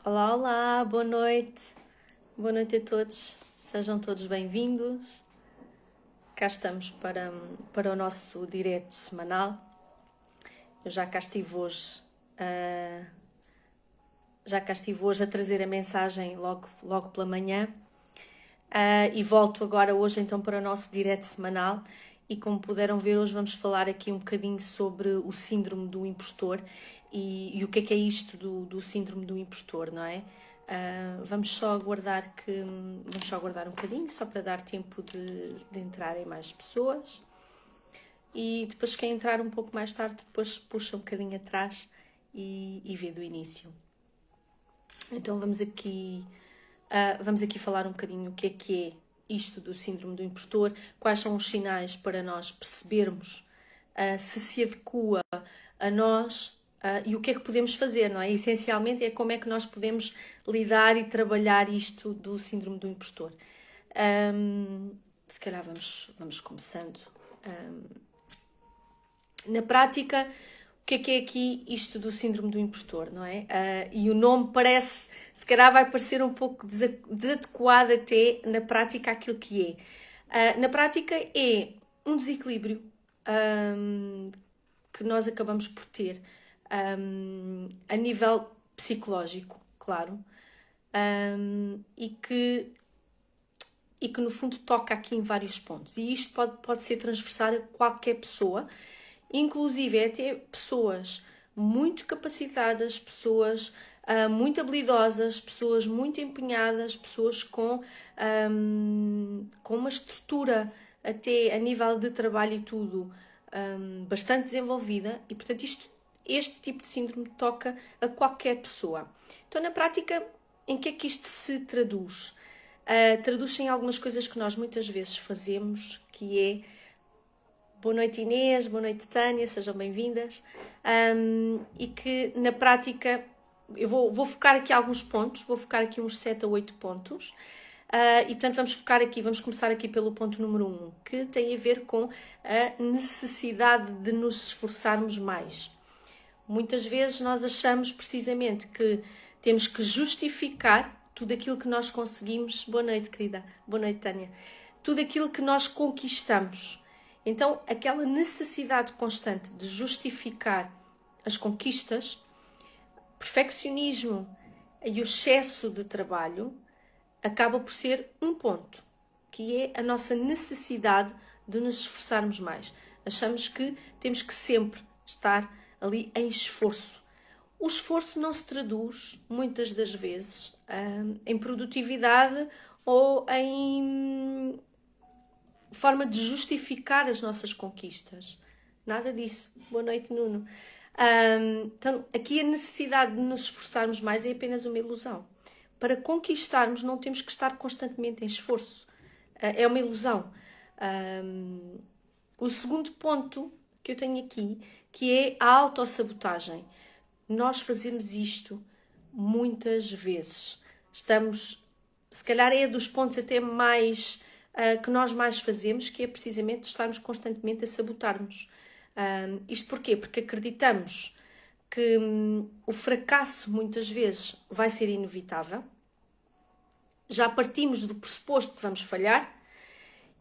Olá, olá, boa noite. Boa noite a todos. Sejam todos bem-vindos. Cá estamos para o nosso direto semanal. Eu já cá estive hoje, a trazer a mensagem logo pela manhã. E volto agora hoje então para o nosso direto semanal. E como puderam ver, hoje vamos falar aqui um bocadinho sobre o síndrome do impostor e o que é isto do síndrome do impostor, não é? Vamos só aguardar um bocadinho, só para dar tempo de entrarem mais pessoas. E depois quem entrar um pouco mais tarde, depois puxa um bocadinho atrás e vê do início. Então vamos aqui falar um bocadinho o que é isto do síndrome do impostor, quais são os sinais para nós percebermos se adequa a nós e o que é que podemos fazer, não é? Essencialmente é como é que nós podemos lidar e trabalhar isto do síndrome do impostor. Se calhar vamos começando. Na prática, o que é aqui isto do síndrome do impostor, não é? E o nome parece, se calhar vai parecer um pouco desadequado até na prática aquilo que é. Na prática é um desequilíbrio que nós acabamos por ter a nível psicológico, claro, e que no fundo toca aqui em vários pontos. E isto pode ser transversal a qualquer pessoa, inclusive até pessoas muito capacitadas, pessoas muito habilidosas, pessoas muito empenhadas, pessoas com uma estrutura até a nível de trabalho e tudo bastante desenvolvida e, portanto, este tipo de síndrome toca a qualquer pessoa. Então, na prática, em que é que isto se traduz? Traduz-se em algumas coisas que nós muitas vezes fazemos, que é boa noite Inês, boa noite Tânia, sejam bem-vindas, e que na prática eu vou focar aqui alguns pontos, vou focar aqui uns 7 a 8 pontos, e portanto vamos começar aqui pelo ponto número 1, que tem a ver com a necessidade de nos esforçarmos mais. Muitas vezes nós achamos precisamente que temos que justificar tudo aquilo que nós conseguimos. Boa noite, querida. Boa noite, Tânia. Tudo aquilo que nós conquistamos. Então, aquela necessidade constante de justificar as conquistas, perfeccionismo e o excesso de trabalho acaba por ser um ponto, que é a nossa necessidade de nos esforçarmos mais. Achamos que temos que sempre estar ali em esforço. O esforço não se traduz, muitas das vezes, em produtividade ou em forma de justificar as nossas conquistas. Nada disso. Boa noite, Nuno. Então, aqui a necessidade de nos esforçarmos mais é apenas uma ilusão. Para conquistarmos, não temos que estar constantemente em esforço. É uma ilusão. O segundo ponto que eu tenho aqui, que é a autossabotagem. Nós fazemos isto muitas vezes. Se calhar é dos pontos até mais que nós mais fazemos, que é precisamente estarmos constantemente a sabotar-nos. Isto porquê? Porque acreditamos que o fracasso muitas vezes vai ser inevitável. Já partimos do pressuposto que vamos falhar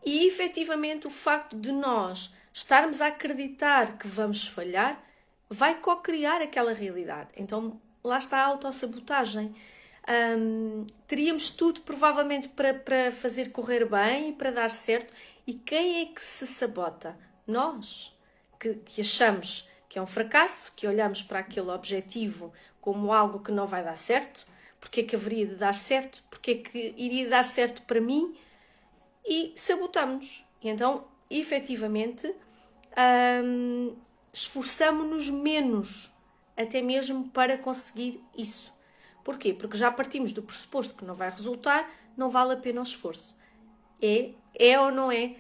e efetivamente o facto de nós estarmos a acreditar que vamos falhar vai co-criar aquela realidade. Então lá está a autossabotagem. Teríamos tudo provavelmente para fazer correr bem e para dar certo. E quem é que se sabota? Nós, que achamos que é um fracasso, que olhamos para aquele objetivo como algo que não vai dar certo. Porque é que haveria de dar certo? Porque é que iria dar certo para mim? E sabotamos. E então, efetivamente, esforçamo-nos menos, até mesmo para conseguir isso. Porquê? Porque já partimos do pressuposto que não vai resultar, não vale a pena o esforço. É ou não é?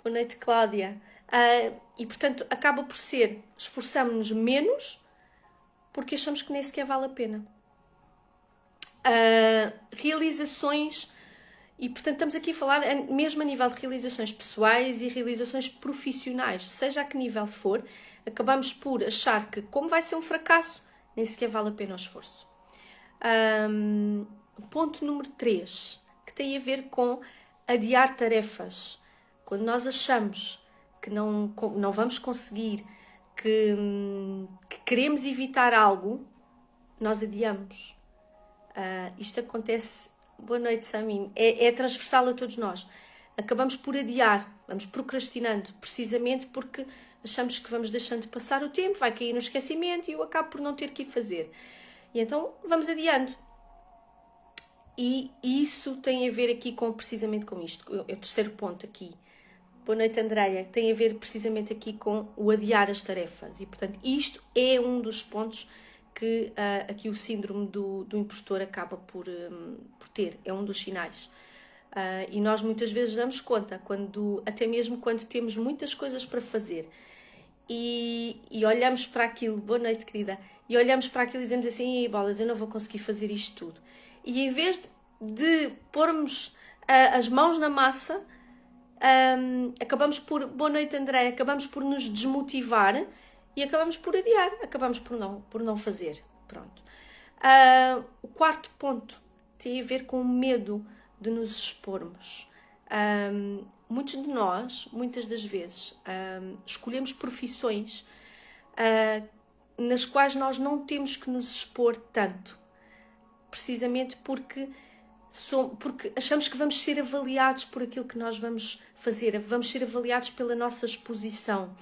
Boa noite, Cláudia. E, portanto, acaba por ser, esforçamo-nos menos, porque achamos que nem sequer vale a pena. Realizações, e portanto estamos aqui a falar mesmo a nível de realizações pessoais e realizações profissionais, seja a que nível for, acabamos por achar que, como vai ser um fracasso, nem sequer vale a pena o esforço. Ponto número 3, que tem a ver com adiar tarefas. Quando nós achamos que não vamos conseguir, que queremos evitar algo, nós adiamos. Isto acontece, boa noite, Samim, é transversal a todos nós. Acabamos por adiar, vamos procrastinando, precisamente porque achamos que vamos deixando de passar o tempo, vai cair no esquecimento e eu acabo por não ter que ir fazer. E então vamos adiando. E isso tem a ver aqui precisamente com isto. É o terceiro ponto aqui. Boa noite, Andreia. Tem a ver precisamente aqui com o adiar as tarefas. E, portanto, isto é um dos pontos que aqui o síndrome do impostor acaba por ter. É um dos sinais. E nós muitas vezes damos conta, até mesmo quando temos muitas coisas para fazer e olhamos para aquilo, boa noite, querida, e olhamos para aquilo e dizemos assim, bolas, eu não vou conseguir fazer isto tudo. E em vez de pormos as mãos na massa, acabamos por, boa noite, André, acabamos por nos desmotivar e acabamos por adiar, acabamos por não fazer. Pronto. O quarto ponto tem a ver com o medo de nos expormos. Muitos de nós, muitas das vezes, escolhemos profissões nas quais nós não temos que nos expor tanto, precisamente porque achamos que vamos ser avaliados por aquilo que nós vamos fazer, vamos ser avaliados pela nossa exposição.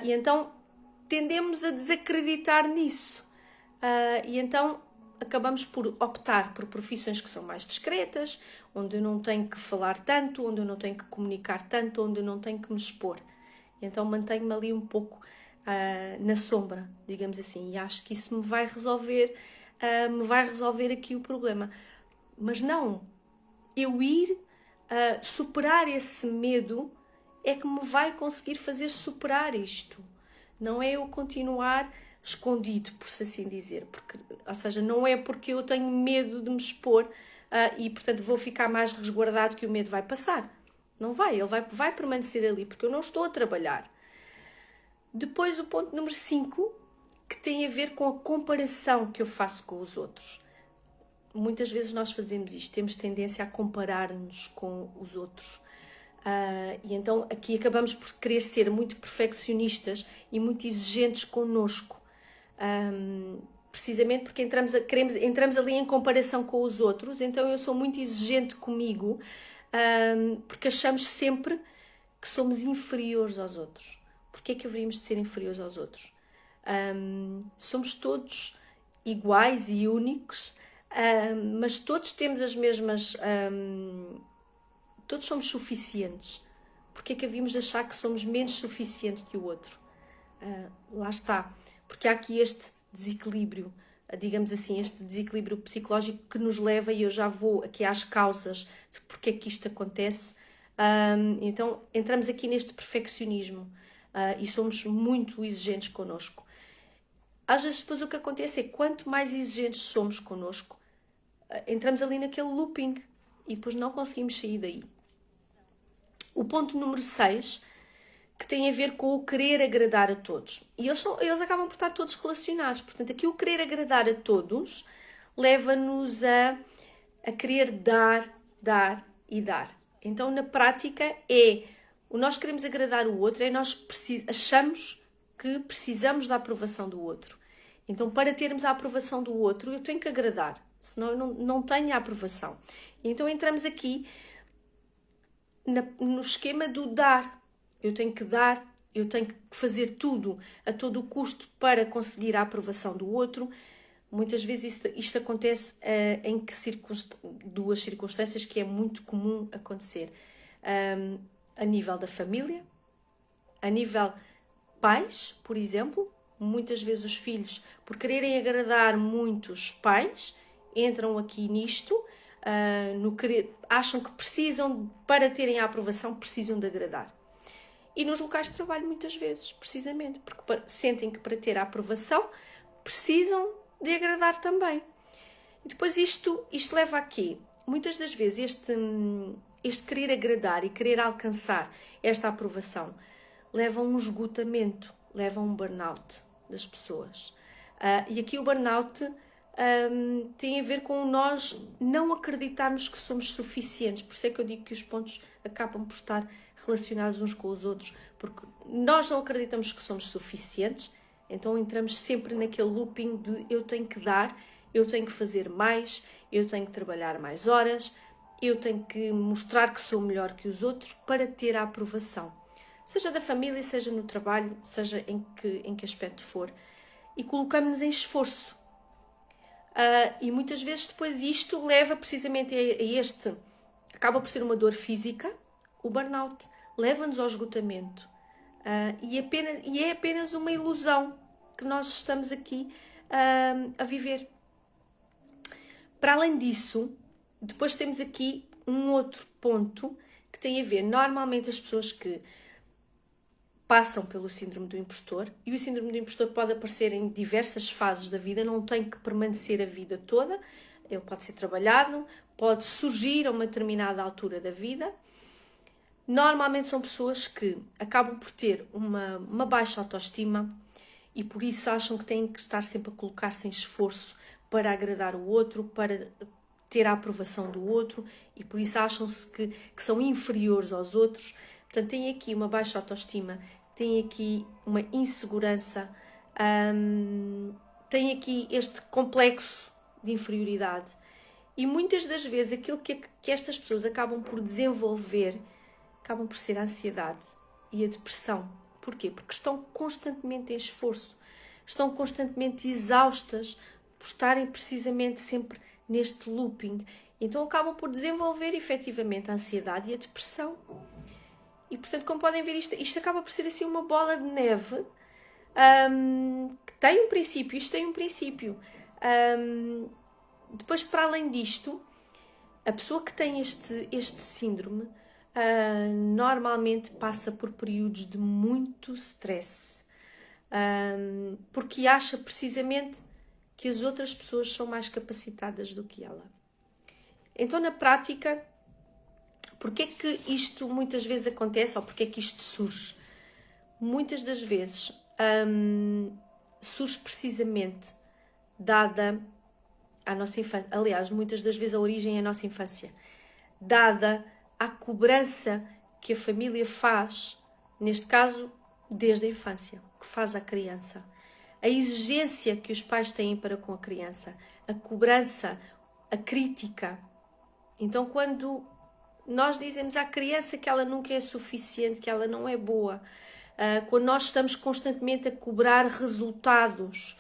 E então tendemos a desacreditar nisso. E então acabamos por optar por profissões que são mais discretas, onde eu não tenho que falar tanto, onde eu não tenho que comunicar tanto, onde eu não tenho que me expor. E então mantenho-me ali um pouco na sombra, digamos assim, e acho que isso me vai resolver aqui o problema. Mas não, eu ir superar esse medo é que me vai conseguir fazer superar isto. Não é eu continuar escondido, por assim dizer. Ou seja, não é porque eu tenho medo de me expor e, portanto, vou ficar mais resguardado que o medo vai passar. Não vai, ele vai permanecer ali, porque eu não estou a trabalhar. Depois, o ponto número 5, que tem a ver com a comparação que eu faço com os outros. Muitas vezes nós fazemos isto, temos tendência a comparar-nos com os outros. E então aqui acabamos por querer ser muito perfeccionistas e muito exigentes connosco. Precisamente porque entramos ali em comparação com os outros, então eu sou muito exigente comigo, porque achamos sempre que somos inferiores aos outros. Porquê é que haveríamos de ser inferiores aos outros? Somos todos iguais e únicos, mas todos temos as mesmas... todos somos suficientes. Porquê é que havíamos de achar que somos menos suficientes que o outro? Lá está. Porque há aqui este desequilíbrio, digamos assim, este desequilíbrio psicológico que nos leva, e eu já vou aqui às causas de porque é que isto acontece. Então entramos aqui neste perfeccionismo e somos muito exigentes connosco. Às vezes depois o que acontece é que quanto mais exigentes somos connosco, entramos ali naquele looping e depois não conseguimos sair daí. O ponto número 6, que tem a ver com o querer agradar a todos. E eles acabam por estar todos relacionados. Portanto, aqui o querer agradar a todos leva-nos a querer dar e dar. Então, na prática, o nós queremos agradar o outro, nós achamos que precisamos da aprovação do outro. Então, para termos a aprovação do outro, eu tenho que agradar, senão eu não tenho a aprovação. Então, entramos aqui no esquema do dar. Eu tenho que dar, eu tenho que fazer tudo a todo o custo para conseguir a aprovação do outro. Muitas vezes isto acontece em duas circunstâncias que é muito comum acontecer. A nível da família, a nível pais, por exemplo. Muitas vezes os filhos, por quererem agradar muito os pais, entram aqui nisto, acham que precisam, para terem a aprovação, precisam de agradar. E nos locais de trabalho muitas vezes, precisamente, porque sentem que para ter a aprovação precisam de agradar também. E depois isto leva a quê? Muitas das vezes este querer agradar e querer alcançar esta aprovação leva a um esgotamento, leva a um burnout das pessoas. E aqui o burnout tem a ver com nós não acreditarmos que somos suficientes. Por isso é que eu digo que os pontos acabam por estar relacionados uns com os outros, porque nós não acreditamos que somos suficientes, então entramos sempre naquele looping de eu tenho que dar, eu tenho que fazer mais, eu tenho que trabalhar mais horas, eu tenho que mostrar que sou melhor que os outros para ter a aprovação. Seja da família, seja no trabalho, seja em que aspecto for. E colocamos-nos em esforço. E muitas vezes depois isto leva precisamente a este, acaba por ser uma dor física, o burnout, leva-nos ao esgotamento. E é apenas uma ilusão que nós estamos aqui a viver. Para além disso, depois temos aqui um outro ponto que tem a ver, normalmente as pessoas que passam pelo síndrome do impostor, e o síndrome do impostor pode aparecer em diversas fases da vida, não tem que permanecer a vida toda, ele pode ser trabalhado, pode surgir a uma determinada altura da vida. Normalmente são pessoas que acabam por ter uma baixa autoestima e por isso acham que têm que estar sempre a colocar-se em esforço para agradar o outro, para ter a aprovação do outro, e por isso acham-se que são inferiores aos outros. Portanto, tem aqui uma baixa autoestima, tem aqui uma insegurança, tem aqui este complexo de inferioridade. E muitas das vezes aquilo que estas pessoas acabam por desenvolver acabam por ser a ansiedade e a depressão. Porquê? Porque estão constantemente em esforço, estão constantemente exaustas por estarem precisamente sempre neste looping. Então acabam por desenvolver efetivamente a ansiedade e a depressão. E portanto, como podem ver, isto acaba por ser assim uma bola de neve que tem um princípio, isto tem um princípio. Depois, para além disto, a pessoa que tem este síndrome normalmente passa por períodos de muito stress, porque acha precisamente que as outras pessoas são mais capacitadas do que ela. Então, na prática, porquê é que isto muitas vezes acontece, ou porquê é que isto surge? Muitas das vezes surge precisamente dada a nossa infância. Aliás, muitas das vezes a origem é a nossa infância. Dada a cobrança que a família faz, neste caso, desde a infância, que faz à criança. A exigência que os pais têm para com a criança. A cobrança, a crítica. Então, quando nós dizemos à criança que ela nunca é suficiente, que ela não é boa, quando nós estamos constantemente a cobrar resultados,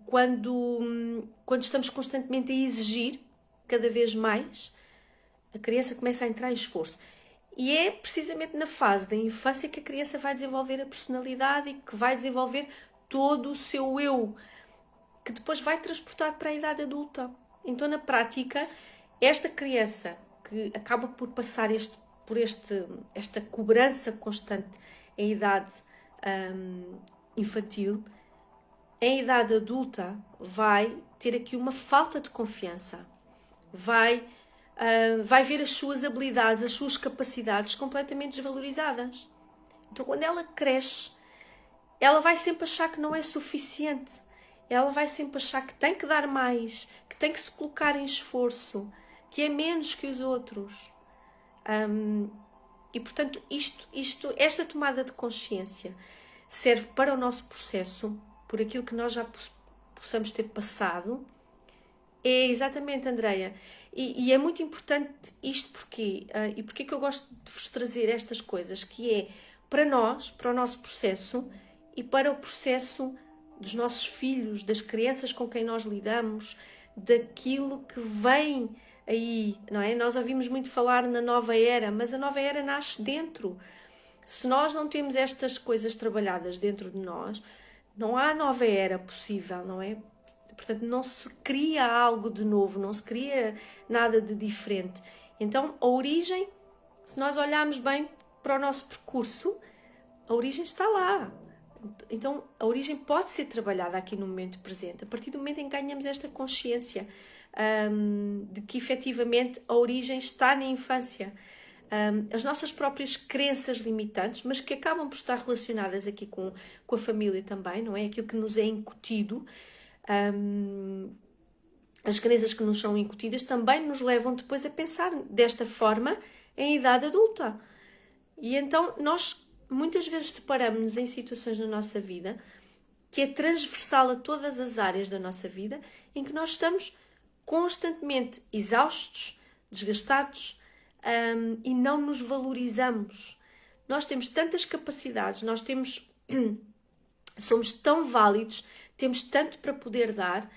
quando estamos constantemente a exigir cada vez mais, a criança começa a entrar em esforço. E é precisamente na fase da infância que a criança vai desenvolver a personalidade e que vai desenvolver todo o seu eu, que depois vai transportar para a idade adulta. Então, na prática, esta criança que acaba por passar esta cobrança constante em idade infantil, em idade adulta vai ter aqui uma falta de confiança, vai ver as suas habilidades, as suas capacidades completamente desvalorizadas. Então, quando ela cresce, ela vai sempre achar que não é suficiente, ela vai sempre achar que tem que dar mais, que tem que se colocar em esforço, que é menos que os outros. E portanto, esta tomada de consciência serve para o nosso processo, por aquilo que nós já possamos ter passado. É exatamente, Andreia. E é muito importante isto porque e porque é que eu gosto de vos trazer estas coisas, que é para nós, para o nosso processo e para o processo dos nossos filhos, das crianças com quem nós lidamos, daquilo que vem aí, não é? Nós ouvimos muito falar na nova era, mas a nova era nasce dentro. Se nós não temos estas coisas trabalhadas dentro de nós, não há nova era possível, não é? Portanto, não se cria algo de novo, não se cria nada de diferente. Então, a origem, se nós olharmos bem para o nosso percurso, a origem está lá. Então, a origem pode ser trabalhada aqui no momento presente, a partir do momento em que ganhamos esta consciência de que, efetivamente, a origem está na infância. As nossas próprias crenças limitantes, mas que acabam por estar relacionadas aqui com a família também, não é? Aquilo que nos é incutido, as crenças que nos são incutidas também nos levam depois a pensar desta forma em idade adulta. E então nós muitas vezes deparamos-nos em situações na nossa vida que é transversal a todas as áreas da nossa vida, em que nós estamos constantemente exaustos, desgastados, e não nos valorizamos. Nós temos tantas capacidades, somos tão válidos, temos tanto para poder dar,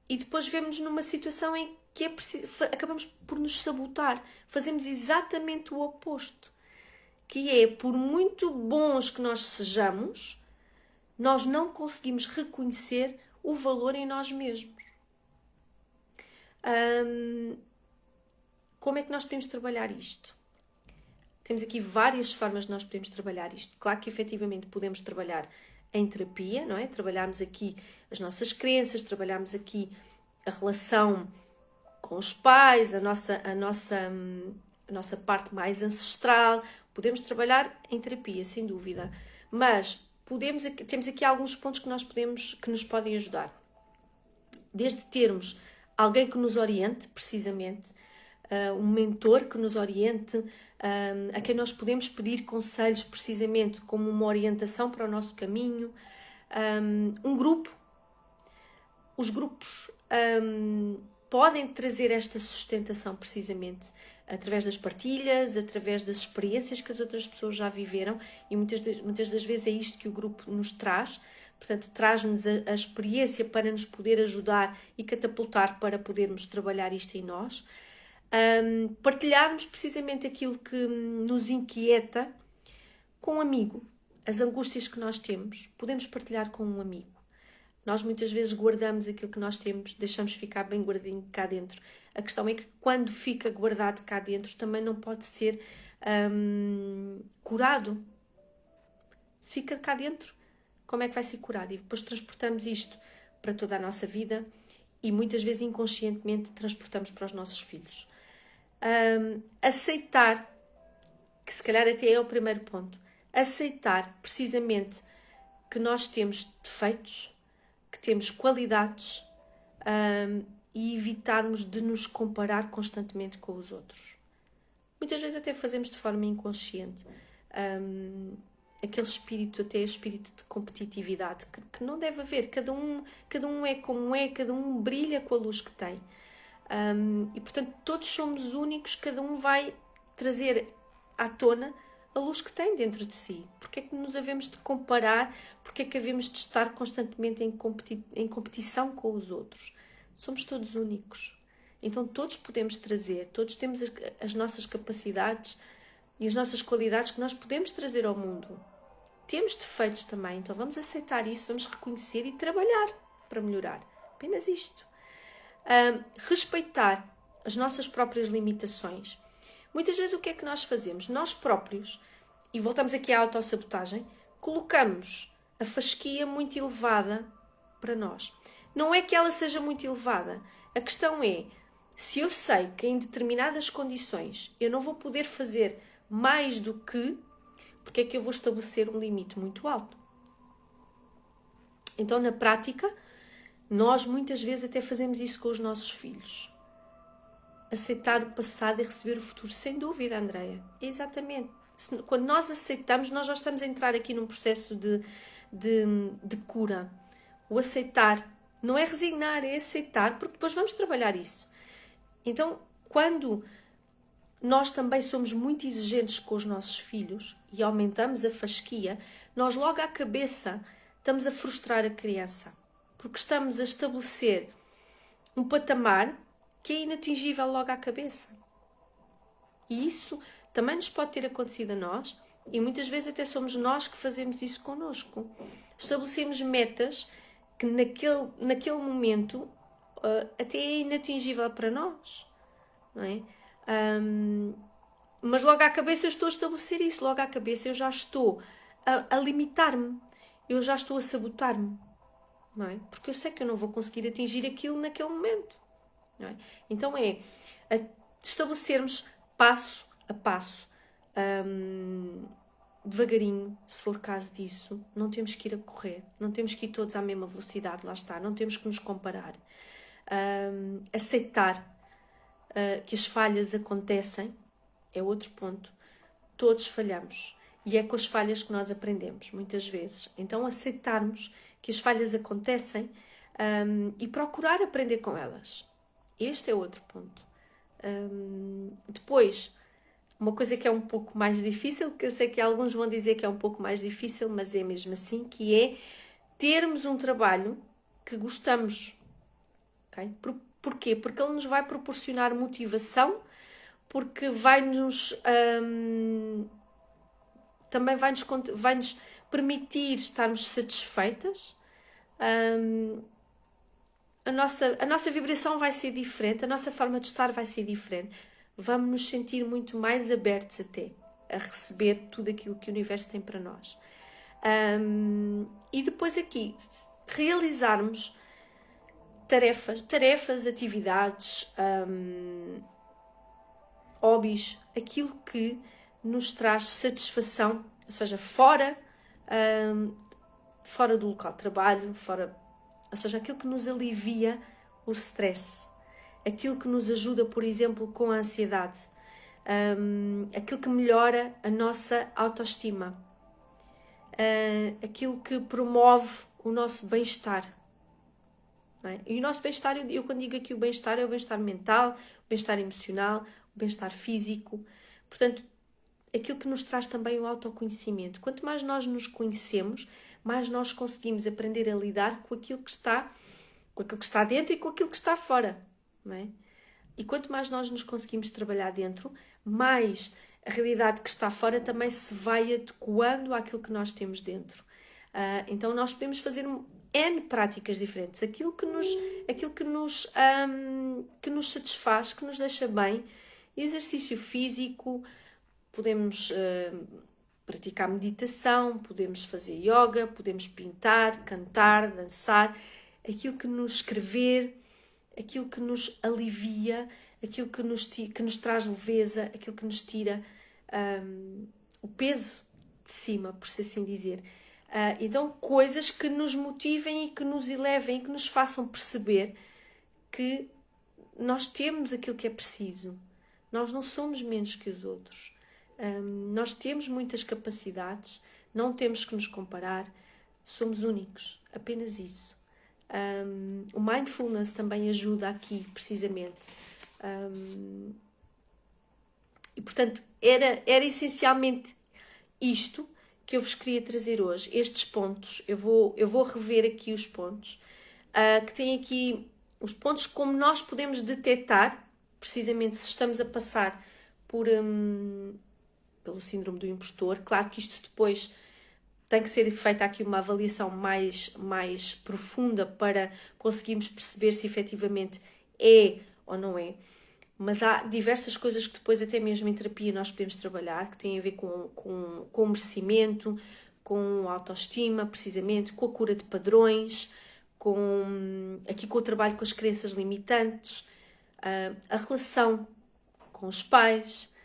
e depois vemos-nos numa situação em que acabamos por nos sabotar. Fazemos exatamente o oposto, que é, por muito bons que nós sejamos, nós não conseguimos reconhecer o valor em nós mesmos. Como é que nós podemos trabalhar isto? Temos aqui várias formas de nós podemos trabalhar isto. Claro que efetivamente podemos trabalhar em terapia, não é? Trabalharmos aqui as nossas crenças, trabalharmos aqui a relação com os pais, a nossa parte mais ancestral. Podemos trabalhar em terapia, sem dúvida. Mas temos aqui alguns pontos que nos podem ajudar. Desde termos alguém que nos oriente, precisamente, um mentor que nos oriente, a quem nós podemos pedir conselhos, precisamente como uma orientação para o nosso caminho, um grupo. Os grupos podem trazer esta sustentação, precisamente, através das partilhas, através das experiências que as outras pessoas já viveram, e muitas das vezes é isto que o grupo nos traz. Portanto, traz-nos a experiência para nos poder ajudar e catapultar para podermos trabalhar isto em nós. Partilharmos precisamente aquilo que nos inquieta com um amigo. As angústias que nós temos, podemos partilhar com um amigo. Nós muitas vezes guardamos aquilo que nós temos, deixamos ficar bem guardadinho cá dentro. A questão é que quando fica guardado cá dentro também não pode ser curado. Se fica cá dentro, como é que vai ser curado? E depois transportamos isto para toda a nossa vida e muitas vezes inconscientemente transportamos para os nossos filhos. Aceitar, que se calhar até é o primeiro ponto, aceitar precisamente que nós temos defeitos, que temos qualidades, e evitarmos de nos comparar constantemente com os outros. Muitas vezes até fazemos de forma inconsciente, aquele espírito de competitividade que não deve haver. Cada um é como é, cada um brilha com a luz que tem. E portanto todos somos únicos, cada um vai trazer à tona a luz que tem dentro de si. Porque é que nos havemos de comparar? Porque é que havemos de estar constantemente em competição com os outros? Somos todos únicos. Então todos podemos trazer, todos temos as nossas capacidades e as nossas qualidades que nós podemos trazer ao mundo. Temos defeitos também, então vamos aceitar isso, vamos reconhecer e trabalhar para melhorar. Apenas isto. Respeitar as nossas próprias limitações. Muitas vezes o que é que nós fazemos? Nós próprios, e voltamos aqui à autossabotagem, colocamos a fasquia muito elevada para nós. Não é que ela seja muito elevada. A questão é, se eu sei que em determinadas condições eu não vou poder fazer mais do que, porque é que eu vou estabelecer um limite muito alto? Então, na prática, nós muitas vezes até fazemos isso com os nossos filhos. Aceitar o passado e receber o futuro, sem dúvida, Andreia. Exatamente. Quando nós aceitamos, nós já estamos a entrar aqui num processo de cura. O aceitar não é resignar, é aceitar, porque depois vamos trabalhar isso. Então, quando nós também somos muito exigentes com os nossos filhos e aumentamos a fasquia, nós logo à cabeça estamos a frustrar a criança, porque estamos a estabelecer um patamar que é inatingível logo à cabeça. E isso também nos pode ter acontecido a nós, e muitas vezes até somos nós que fazemos isso connosco. Estabelecemos metas que naquele momento até é inatingível para nós, não é? Mas logo à cabeça eu estou a estabelecer isso, logo à cabeça eu já estou a limitar-me, eu já estou a sabotar-me, não é? Porque eu sei que eu não vou conseguir atingir aquilo naquele momento, não é? Então estabelecermos passo a passo devagarinho, se for caso disso. Não temos que ir a correr, não temos que ir todos à mesma velocidade, lá está, não temos que nos comparar. Aceitar que as falhas acontecem é outro ponto. Todos falhamos e é com as falhas que nós aprendemos, muitas vezes. Então aceitarmos que as falhas acontecem e procurar aprender com elas. Este é outro ponto. Depois, uma coisa que é um pouco mais difícil, que eu sei que alguns vão dizer que é um pouco mais difícil, mas é mesmo assim, que é termos um trabalho que gostamos. Okay? Porquê? Porque ele nos vai proporcionar motivação, porque vai-nos também vai-nos permitir estarmos satisfeitas. A nossa vibração vai ser diferente, a nossa forma de estar vai ser diferente. Vamos nos sentir muito mais abertos até a receber tudo aquilo que o universo tem para nós. E depois aqui, realizarmos tarefas, atividades, hobbies, aquilo que nos traz satisfação, ou seja, fora do local de trabalho, ou seja, aquilo que nos alivia o stress, aquilo que nos ajuda, por exemplo, com a ansiedade, aquilo que melhora a nossa autoestima, aquilo que promove o nosso bem-estar. Não é? E o nosso bem-estar, eu quando digo aqui o bem-estar, é o bem-estar mental, o bem-estar emocional, o bem-estar físico. Portanto, aquilo que nos traz também o autoconhecimento. Quanto mais nós nos conhecemos, mais nós conseguimos aprender a lidar com aquilo que está dentro e com aquilo que está fora. Não é? E quanto mais nós nos conseguimos trabalhar dentro, mais a realidade que está fora também se vai adequando àquilo que nós temos dentro. Então nós podemos fazer N práticas diferentes. Aquilo que nos satisfaz, que nos deixa bem. Exercício físico, podemos praticar meditação, podemos fazer yoga, podemos pintar, cantar, dançar, aquilo que nos escrever, aquilo que nos alivia, aquilo que nos traz leveza, aquilo que nos tira o peso de cima, por se assim dizer. Então, coisas que nos motivem e que nos elevem e que nos façam perceber que nós temos aquilo que é preciso. Nós não somos menos que os outros. Nós temos muitas capacidades, não temos que nos comparar, somos únicos, apenas isso. O mindfulness também ajuda aqui, precisamente. E, portanto, era essencialmente isto que eu vos queria trazer hoje, estes pontos. Eu vou rever aqui os pontos, que tem aqui os pontos como nós podemos detectar, precisamente se estamos a passar pelo síndrome do impostor. Claro que isto depois tem que ser feita aqui uma avaliação mais profunda para conseguirmos perceber se efetivamente é ou não é. Mas há diversas coisas que depois, até mesmo em terapia, nós podemos trabalhar, que têm a ver com o merecimento, com a autoestima, precisamente, com a cura de padrões, aqui com o trabalho com as crenças limitantes, a relação com os pais.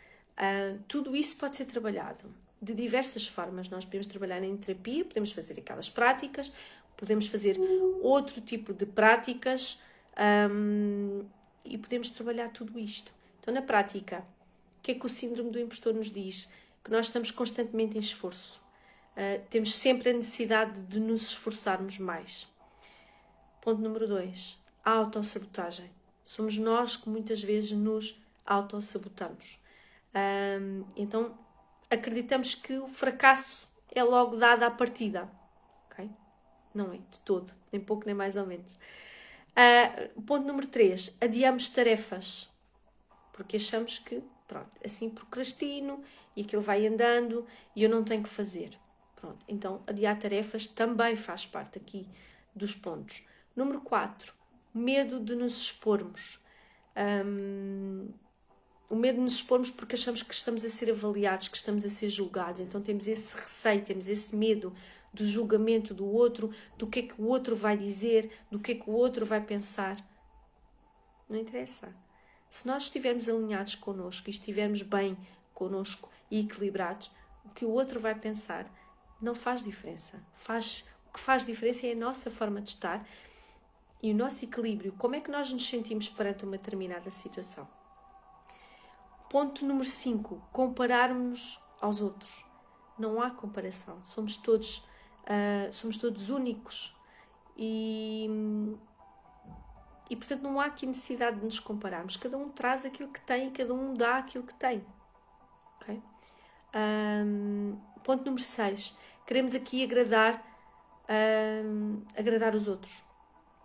Tudo isso pode ser trabalhado de diversas formas. Nós podemos trabalhar em terapia, podemos fazer aquelas práticas, podemos fazer outro tipo de práticas, e podemos trabalhar tudo isto. Então, na prática, o que é que o síndrome do impostor nos diz? Que nós estamos constantemente em esforço. Temos sempre a necessidade de nos esforçarmos mais. Ponto número 2. A autossabotagem. Somos nós que muitas vezes nos autossabotamos. Então, acreditamos que o fracasso é logo dado à partida. Okay? Não é de todo, nem pouco nem mais ou menos. Ponto número 3. Adiamos tarefas. Porque achamos que, pronto, assim procrastino e aquilo vai andando e eu não tenho que fazer. Pronto, então adiar tarefas também faz parte aqui dos pontos. Número 4. Medo de nos expormos. O medo de nos expormos porque achamos que estamos a ser avaliados, que estamos a ser julgados. Então temos esse receio, temos esse medo do julgamento do outro, do que é que o outro vai dizer, do que é que o outro vai pensar. Não interessa. Se nós estivermos alinhados connosco e estivermos bem connosco e equilibrados, o que o outro vai pensar, não faz diferença. O que faz diferença é a nossa forma de estar e o nosso equilíbrio. Como é que nós nos sentimos perante uma determinada situação? Ponto número 5. Compararmos-nos aos outros. Não há comparação. Somos todos únicos. E, portanto, não há aqui necessidade de nos compararmos. Cada um traz aquilo que tem e cada um dá aquilo que tem. Okay? Ponto número 6. Queremos aqui agradar os outros.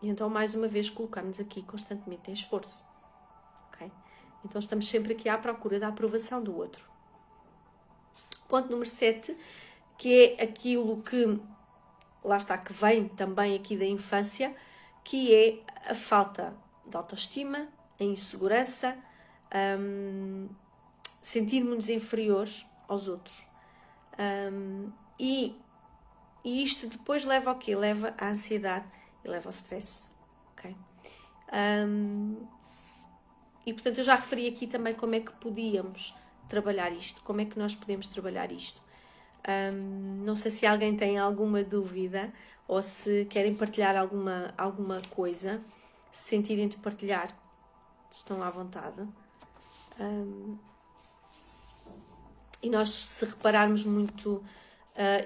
E então, mais uma vez, colocamos aqui constantemente em esforço. Okay? Então, estamos sempre aqui à procura da aprovação do outro. Ponto número 7, que é aquilo que, lá está, que vem também aqui da infância, que é a falta de autoestima, a insegurança, sentirmos-nos inferiores aos outros. E isto depois leva ao quê? Leva à ansiedade e leva ao stress. Okay? E portanto eu já referi aqui também como é que podíamos trabalhar isto, como é que nós podemos trabalhar isto. Não sei se alguém tem alguma dúvida ou se querem partilhar alguma coisa, se sentirem de partilhar, estão à vontade. E nós, se repararmos muito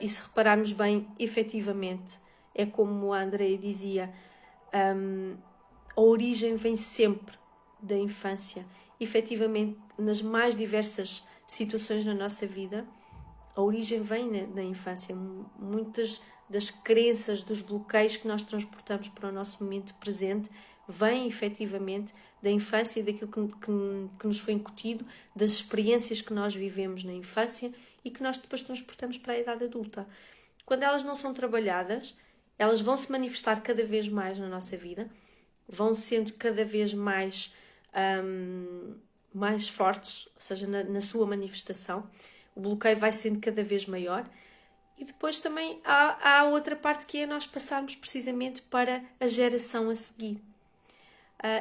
e se repararmos bem, efetivamente, é como a Andreia dizia, a origem vem sempre da infância. Efetivamente, nas mais diversas situações na nossa vida, a origem vem da infância. Muitas das crenças, dos bloqueios que nós transportamos para o nosso momento presente, vêm efetivamente da infância e daquilo que nos foi incutido, das experiências que nós vivemos na infância e que nós depois transportamos para a idade adulta. Quando elas não são trabalhadas, elas vão se manifestar cada vez mais na nossa vida, vão sendo cada vez mais fortes, ou seja, na sua manifestação. O bloqueio vai sendo cada vez maior. E depois também há outra parte que é nós passarmos precisamente para a geração a seguir.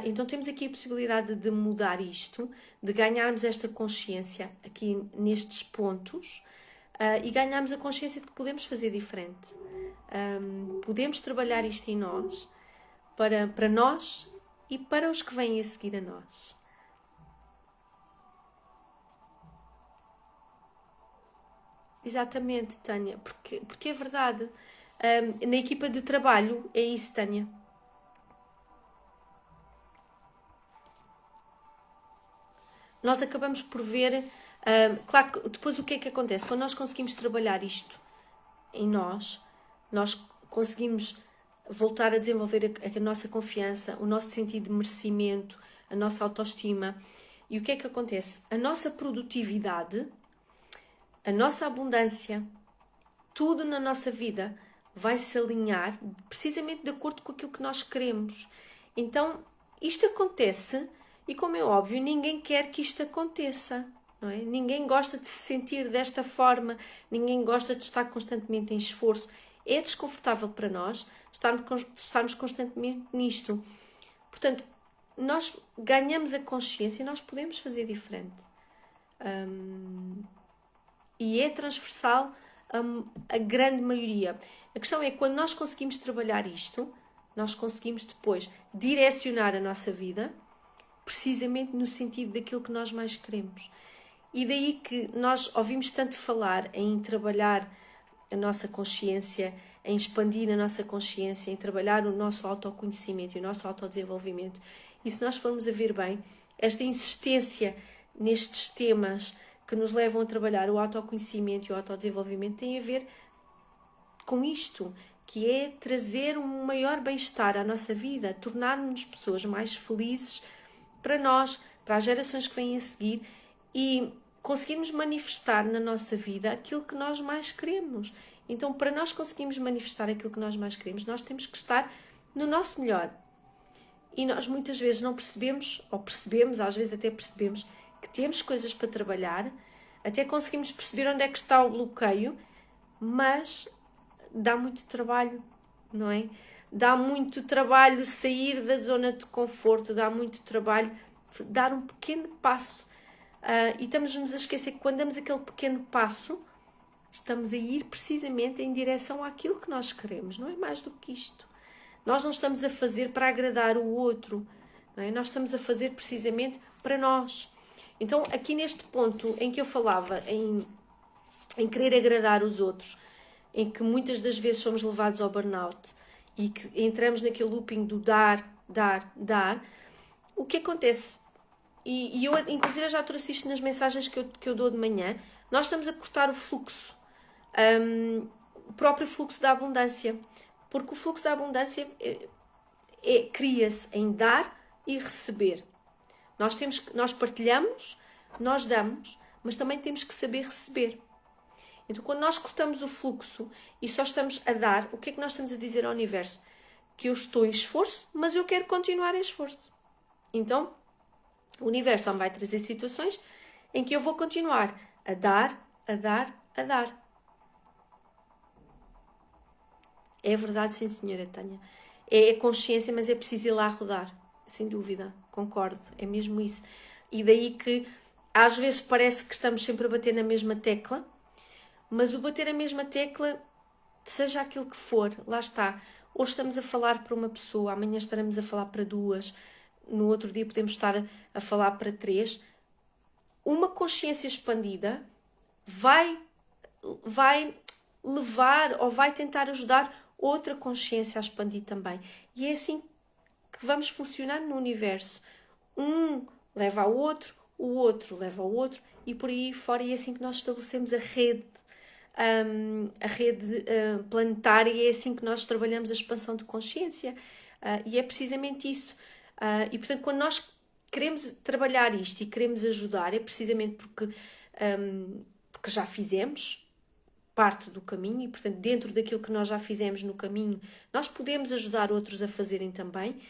Então temos aqui a possibilidade de mudar isto, de ganharmos esta consciência aqui nestes pontos e ganharmos a consciência de que podemos fazer diferente. Podemos trabalhar isto em nós, para nós e para os que vêm a seguir a nós. Exatamente, Tânia, porque é verdade. Na equipa de trabalho é isso, Tânia. Nós acabamos por ver, claro que depois o que é que acontece? Quando nós conseguimos trabalhar isto em nós conseguimos voltar a desenvolver a nossa confiança, o nosso sentido de merecimento, a nossa autoestima. E o que é que acontece? A nossa produtividade, a nossa abundância, tudo na nossa vida vai se alinhar precisamente de acordo com aquilo que nós queremos. Então, isto acontece e, como é óbvio, ninguém quer que isto aconteça. Não é? Ninguém gosta de se sentir desta forma, ninguém gosta de estar constantemente em esforço. É desconfortável para nós estarmos constantemente nisto. Portanto, nós ganhamos a consciência e nós podemos fazer diferente. E é transversal a grande maioria. A questão é que quando nós conseguimos trabalhar isto, nós conseguimos depois direcionar a nossa vida precisamente no sentido daquilo que nós mais queremos. E daí que nós ouvimos tanto falar em trabalhar a nossa consciência, em expandir a nossa consciência, em trabalhar o nosso autoconhecimento e o nosso autodesenvolvimento. E se nós formos a ver bem, esta insistência nestes temas que nos levam a trabalhar o autoconhecimento e o autodesenvolvimento tem a ver com isto, que é trazer um maior bem-estar à nossa vida, tornar-nos pessoas mais felizes para nós, para as gerações que vêm a seguir e conseguirmos manifestar na nossa vida aquilo que nós mais queremos. Então, para nós conseguirmos manifestar aquilo que nós mais queremos, nós temos que estar no nosso melhor. E nós muitas vezes não percebemos, ou percebemos, às vezes até percebemos, que temos coisas para trabalhar, até conseguimos perceber onde é que está o bloqueio, mas dá muito trabalho, não é? Dá muito trabalho sair da zona de conforto, dá muito trabalho dar um pequeno passo. E estamos-nos a esquecer que quando damos aquele pequeno passo, estamos a ir precisamente em direção àquilo que nós queremos, não é mais do que isto. Nós não estamos a fazer para agradar o outro, não é? Nós estamos a fazer precisamente para nós. Então, aqui neste ponto em que eu falava em querer agradar os outros, em que muitas das vezes somos levados ao burnout e que entramos naquele looping do dar, o que acontece? E eu, inclusive, já trouxe isto nas mensagens que eu dou de manhã. Nós estamos a cortar o fluxo, o próprio fluxo da abundância, porque o fluxo da abundância cria-se em dar e receber. Nós partilhamos, nós damos, mas também temos que saber receber. Então, quando nós cortamos o fluxo e só estamos a dar, o que é que nós estamos a dizer ao universo? Que eu estou em esforço, mas eu quero continuar em esforço. Então, o universo só me vai trazer situações em que eu vou continuar a dar, a dar, a dar. É verdade, sim, senhora Tânia. É a consciência, mas é preciso ir lá rodar. Sem dúvida, concordo. É mesmo isso. E daí que às vezes parece que estamos sempre a bater na mesma tecla, mas o bater a mesma tecla, seja aquilo que for, lá está. Hoje estamos a falar para uma pessoa, amanhã estaremos a falar para duas, no outro dia podemos estar a falar para três. Uma consciência expandida vai levar ou vai tentar ajudar outra consciência a expandir também. E é assim que vamos funcionar no universo. Um leva ao outro, o outro leva ao outro e por aí fora. E é assim que nós estabelecemos a rede planetária, e é assim que nós trabalhamos a expansão de consciência. E é precisamente isso. E portanto, quando nós queremos trabalhar isto e queremos ajudar, é precisamente porque já fizemos parte do caminho e, portanto, dentro daquilo que nós já fizemos no caminho, nós podemos ajudar outros a fazerem também,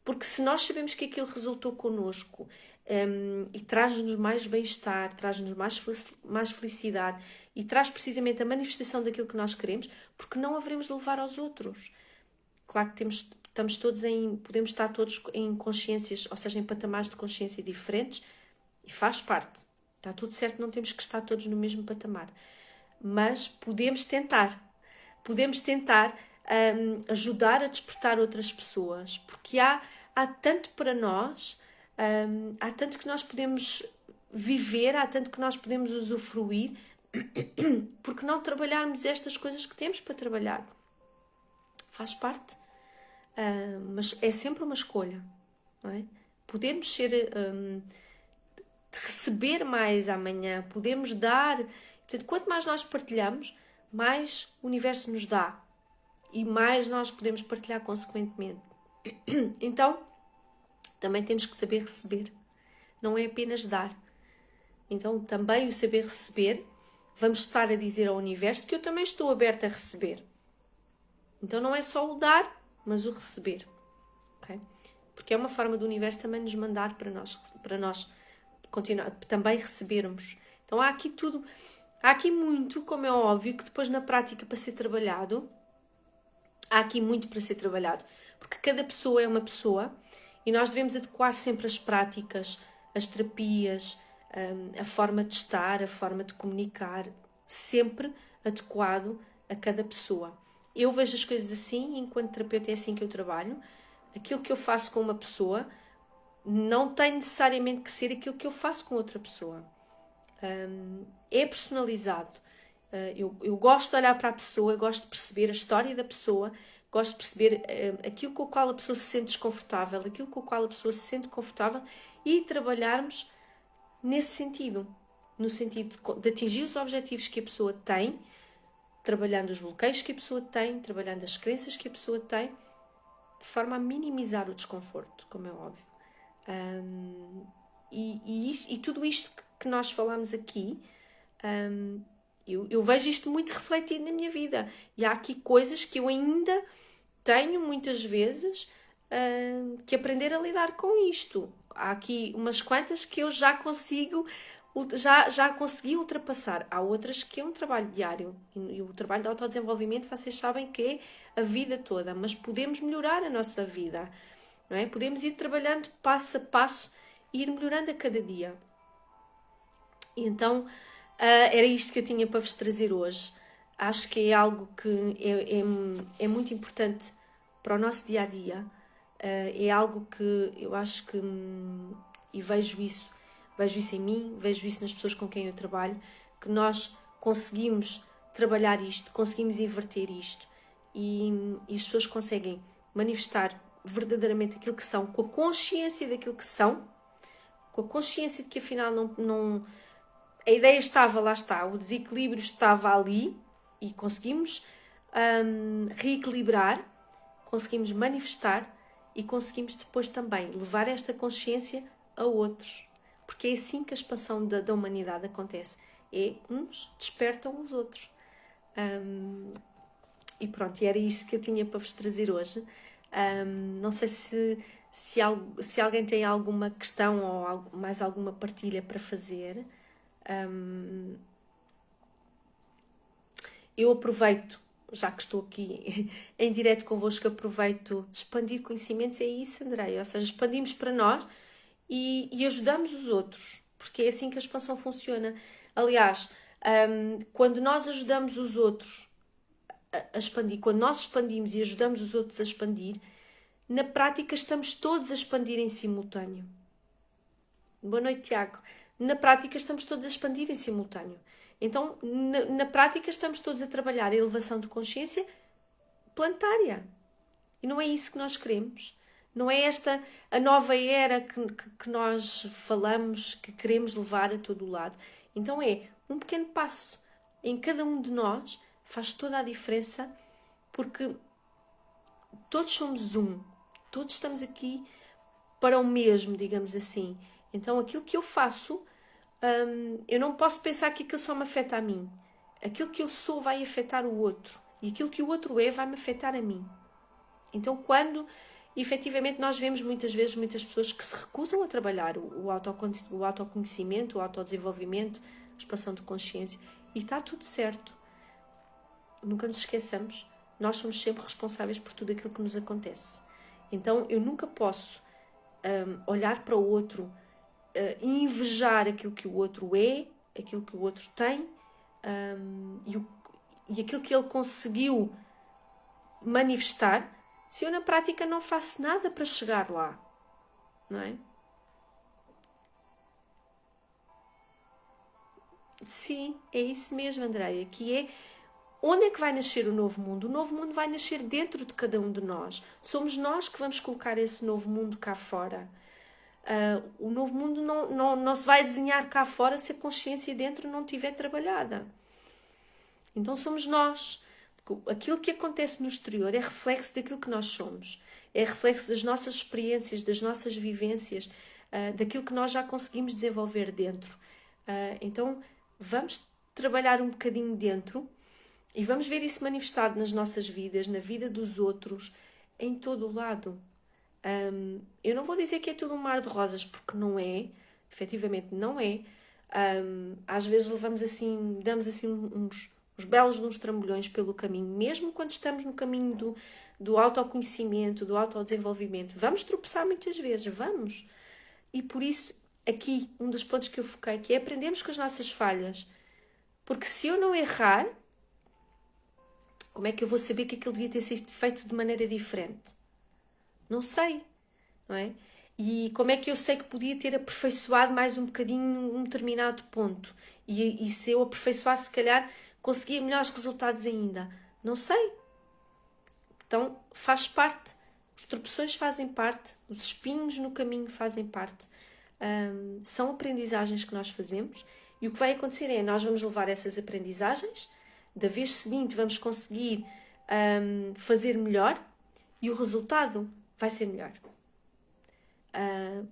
porque se nós sabemos que aquilo resultou connosco e traz-nos mais bem-estar, traz-nos mais felicidade e traz precisamente a manifestação daquilo que nós queremos, porque não haveremos de levar aos outros. Claro que podemos estar todos em consciências, ou seja, em patamares de consciência diferentes, e faz parte. Está tudo certo, não temos que estar todos no mesmo patamar. Mas podemos tentar ajudar a despertar outras pessoas, porque há tanto para nós, há tanto que nós podemos viver, há tanto que nós podemos usufruir, porque não trabalharmos estas coisas que temos para trabalhar. Faz parte, mas é sempre uma escolha, não é? Podemos receber mais amanhã, podemos dar. Portanto, quanto mais nós partilhamos, mais o universo nos dá e mais nós podemos partilhar consequentemente. Então, também temos que saber receber, não é apenas dar. Então, também o saber receber, vamos estar a dizer ao universo que eu também estou aberta a receber. Então, não é só o dar, mas o receber. Okay? Porque é uma forma do universo também nos mandar para nós continuar, também recebermos. Então, há aqui muito, como é óbvio, que depois na prática para ser trabalhado, há aqui muito para ser trabalhado, porque cada pessoa é uma pessoa e nós devemos adequar sempre as práticas, as terapias, a forma de estar, a forma de comunicar, sempre adequado a cada pessoa. Eu vejo as coisas assim, enquanto terapeuta é assim que eu trabalho. Aquilo que eu faço com uma pessoa não tem necessariamente que ser aquilo que eu faço com outra pessoa. É personalizado. Eu gosto de olhar para a pessoa, gosto de perceber a história da pessoa, gosto de perceber aquilo com o qual a pessoa se sente desconfortável, aquilo com o qual a pessoa se sente confortável e trabalharmos nesse sentido, no sentido de atingir os objetivos que a pessoa tem, trabalhando os bloqueios que a pessoa tem, trabalhando as crenças que a pessoa tem, de forma a minimizar o desconforto, como é óbvio. E tudo isto que nós falamos aqui, eu vejo isto muito refletido na minha vida. E há aqui coisas que eu ainda tenho muitas vezes que aprender a lidar com isto. Há aqui umas quantas que eu já consegui ultrapassar. Há outras que é um trabalho diário. E o trabalho de autodesenvolvimento, vocês sabem que é a vida toda. Mas podemos melhorar a nossa vida. Não é? Podemos ir trabalhando passo a passo e ir melhorando a cada dia. E então, Era isto que eu tinha para vos trazer hoje. Acho que é algo que é muito importante para o nosso dia a dia. É algo que eu acho que, e vejo isso em mim, vejo isso nas pessoas com quem eu trabalho, que nós conseguimos trabalhar isto, conseguimos inverter isto e as pessoas conseguem manifestar verdadeiramente aquilo que são, com a consciência daquilo que são, com a consciência de que afinal não a ideia estava, lá está, o desequilíbrio estava ali e conseguimos reequilibrar, conseguimos manifestar e conseguimos depois também levar esta consciência a outros. Porque é assim que a expansão da humanidade acontece. É uns despertam os outros. E pronto, e era isto que eu tinha para vos trazer hoje. Não sei se alguém tem alguma questão ou mais alguma partilha para fazer. Eu aproveito, já que estou aqui em direto convosco, aproveito de expandir conhecimentos, é isso, Andréia, ou seja, expandimos para nós e ajudamos os outros, porque é assim que a expansão funciona. Aliás, quando nós ajudamos os outros a expandir, quando nós expandimos e ajudamos os outros a expandir, na prática estamos todos a expandir em simultâneo. Boa noite, Tiago. Na prática estamos todos a expandir em simultâneo. Então, na prática estamos todos a trabalhar a elevação de consciência planetária. E não é isso que nós queremos. Não é esta a nova era que nós falamos, que queremos levar a todo o lado. Então é um pequeno passo em cada um de nós, faz toda a diferença, porque todos somos um. Todos estamos aqui para o mesmo, digamos assim. Então aquilo que eu faço, eu não posso pensar que aquilo só me afeta a mim. Aquilo que eu sou vai afetar o outro. E aquilo que o outro é vai me afetar a mim. Então quando efetivamente nós vemos muitas vezes muitas pessoas que se recusam a trabalhar o autoconhecimento, o autodesenvolvimento, a expansão de consciência, e está tudo certo. Nunca nos esqueçamos, nós somos sempre responsáveis por tudo aquilo que nos acontece. Então eu nunca posso olhar para o outro e invejar aquilo que o outro é, aquilo que o outro tem e aquilo que ele conseguiu manifestar, se eu na prática não faço nada para chegar lá, não é? Sim, é isso mesmo, Andréia, que é onde é que vai nascer o novo mundo? O novo mundo vai nascer dentro de cada um de nós. Somos nós que vamos colocar esse novo mundo cá fora. O novo mundo não se vai desenhar cá fora se a consciência dentro não estiver trabalhada. Então somos nós. Aquilo que acontece no exterior é reflexo daquilo que nós somos. É reflexo das nossas experiências, das nossas vivências, daquilo que nós já conseguimos desenvolver dentro. Então vamos trabalhar um bocadinho dentro e vamos ver isso manifestado nas nossas vidas, na vida dos outros, em todo o lado. Eu não vou dizer que é tudo um mar de rosas, porque não é, efetivamente não é. Às vezes damos assim uns belos uns trambolhões pelo caminho, mesmo quando estamos no caminho do autoconhecimento, do autodesenvolvimento. Vamos tropeçar muitas vezes, vamos. E por isso, aqui, um dos pontos que eu foquei, que é aprendermos com as nossas falhas. Porque se eu não errar, como é que eu vou saber que aquilo devia ter sido feito de maneira diferente? Não sei, não é? E como é que eu sei que podia ter aperfeiçoado mais um bocadinho um determinado ponto? E se eu aperfeiçoasse, se calhar, conseguia melhores resultados ainda? Não sei. Então, faz parte. Os tropeções fazem parte. Os espinhos no caminho fazem parte. São aprendizagens que nós fazemos. E o que vai acontecer é, nós vamos levar essas aprendizagens, da vez seguinte vamos conseguir fazer melhor e o resultado vai ser melhor.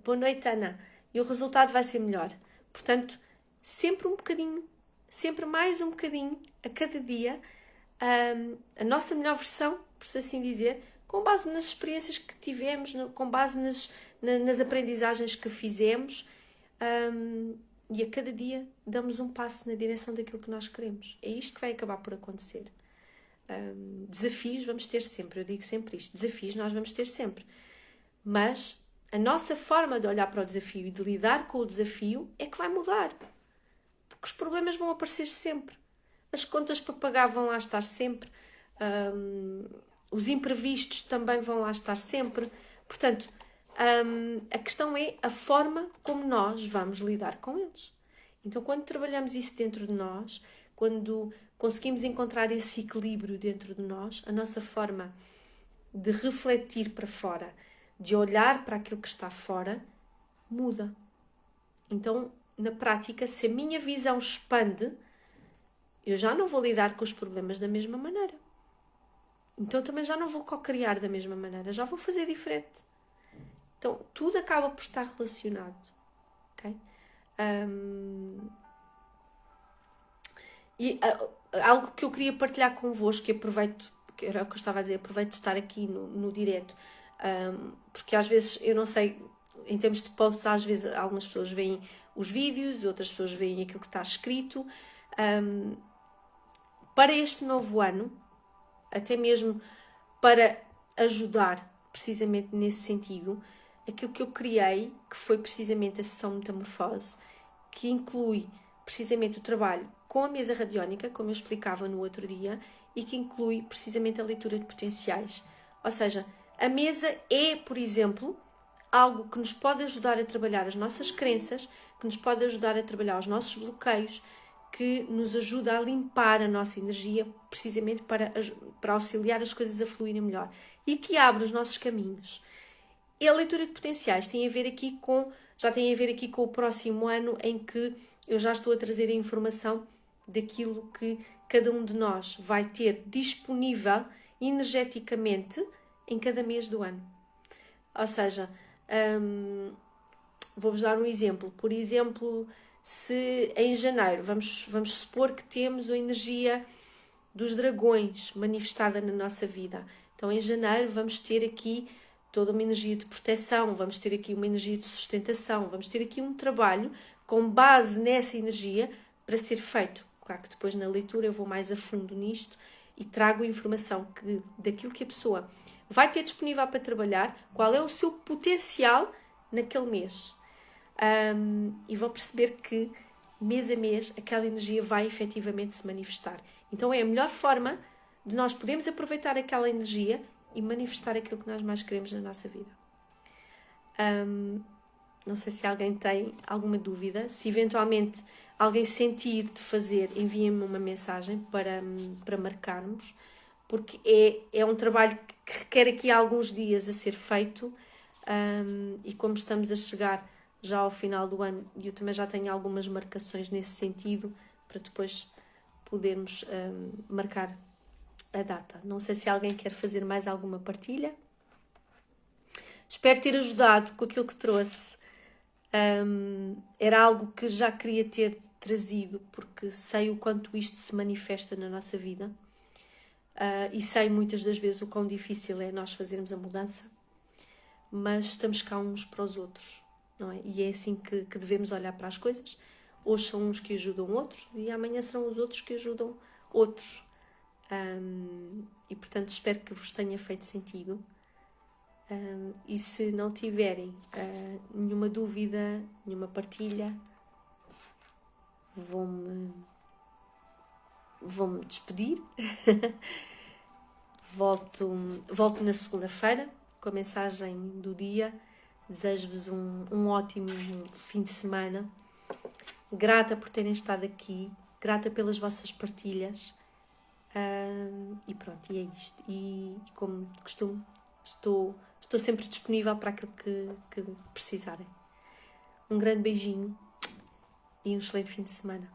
Boa noite, Ana. E o resultado vai ser melhor. Portanto, sempre um bocadinho, sempre mais um bocadinho, a cada dia, a nossa melhor versão, por assim dizer, com base nas experiências que tivemos, com base nas aprendizagens que fizemos, e a cada dia damos um passo na direção daquilo que nós queremos. É isto que vai acabar por acontecer. Desafios vamos ter sempre, eu digo sempre isto, desafios nós vamos ter sempre. Mas a nossa forma de olhar para o desafio e de lidar com o desafio é que vai mudar. Porque os problemas vão aparecer sempre. As contas para pagar vão lá estar sempre. Os imprevistos também vão lá estar sempre. Portanto, a questão é a forma como nós vamos lidar com eles. Então, quando trabalhamos isso dentro de nós, quando conseguimos encontrar esse equilíbrio dentro de nós, a nossa forma de refletir para fora, de olhar para aquilo que está fora, muda. Então, na prática, se a minha visão expande, eu já não vou lidar com os problemas da mesma maneira. Então, também já não vou co-criar da mesma maneira, já vou fazer diferente. Então, tudo acaba por estar relacionado. Ok? Algo que eu queria partilhar convosco, que aproveito, que era o que eu estava a dizer, aproveito de estar aqui no direto, porque às vezes, eu não sei, em termos de posts, às vezes algumas pessoas veem os vídeos, outras pessoas veem aquilo que está escrito. Para este novo ano, até mesmo para ajudar precisamente nesse sentido, aquilo que eu criei, que foi precisamente a sessão Metamorfose, que inclui precisamente o trabalho com a mesa radiónica, como eu explicava no outro dia, e que inclui precisamente a leitura de potenciais. Ou seja, a mesa é, por exemplo, algo que nos pode ajudar a trabalhar as nossas crenças, que nos pode ajudar a trabalhar os nossos bloqueios, que nos ajuda a limpar a nossa energia, precisamente para auxiliar as coisas a fluírem melhor. E que abre os nossos caminhos. E a leitura de potenciais tem a ver aqui com o próximo ano, em que eu já estou a trazer a informação daquilo que cada um de nós vai ter disponível energeticamente em cada mês do ano. Ou seja, vou-vos dar um exemplo. Por exemplo, se em janeiro vamos supor que temos a energia dos dragões manifestada na nossa vida. Então, em janeiro vamos ter aqui toda uma energia de proteção, vamos ter aqui uma energia de sustentação, vamos ter aqui um trabalho com base nessa energia para ser feito. Claro que depois na leitura eu vou mais a fundo nisto e trago a informação daquilo que a pessoa vai ter disponível para trabalhar, qual é o seu potencial naquele mês. E vão perceber que mês a mês aquela energia vai efetivamente se manifestar. Então é a melhor forma de nós podermos aproveitar aquela energia e manifestar aquilo que nós mais queremos na nossa vida. Não sei se alguém tem alguma dúvida. Se eventualmente alguém sentir de fazer, enviem-me uma mensagem para marcarmos, porque é um trabalho que requer aqui alguns dias a ser feito, e como estamos a chegar já ao final do ano, e eu também já tenho algumas marcações nesse sentido, para depois podermos marcar a data. Não sei se alguém quer fazer mais alguma partilha. Espero ter ajudado com aquilo que trouxe. Era algo que já queria ter trazido, porque sei o quanto isto se manifesta na nossa vida, e sei muitas das vezes o quão difícil é nós fazermos a mudança, mas estamos cá uns para os outros, não é? E é assim que devemos olhar para as coisas. Hoje são uns que ajudam outros e amanhã serão os outros que ajudam outros. E portanto espero que vos tenha feito sentido. E se não tiverem nenhuma dúvida, nenhuma partilha, vou-me despedir. Volto na segunda-feira com a mensagem do dia. Desejo-vos um ótimo fim de semana. Grata por terem estado aqui, grata pelas vossas partilhas. E pronto, e é isto. E como de costume, estou sempre disponível para aquilo que precisarem. Um grande beijinho e um excelente fim de semana.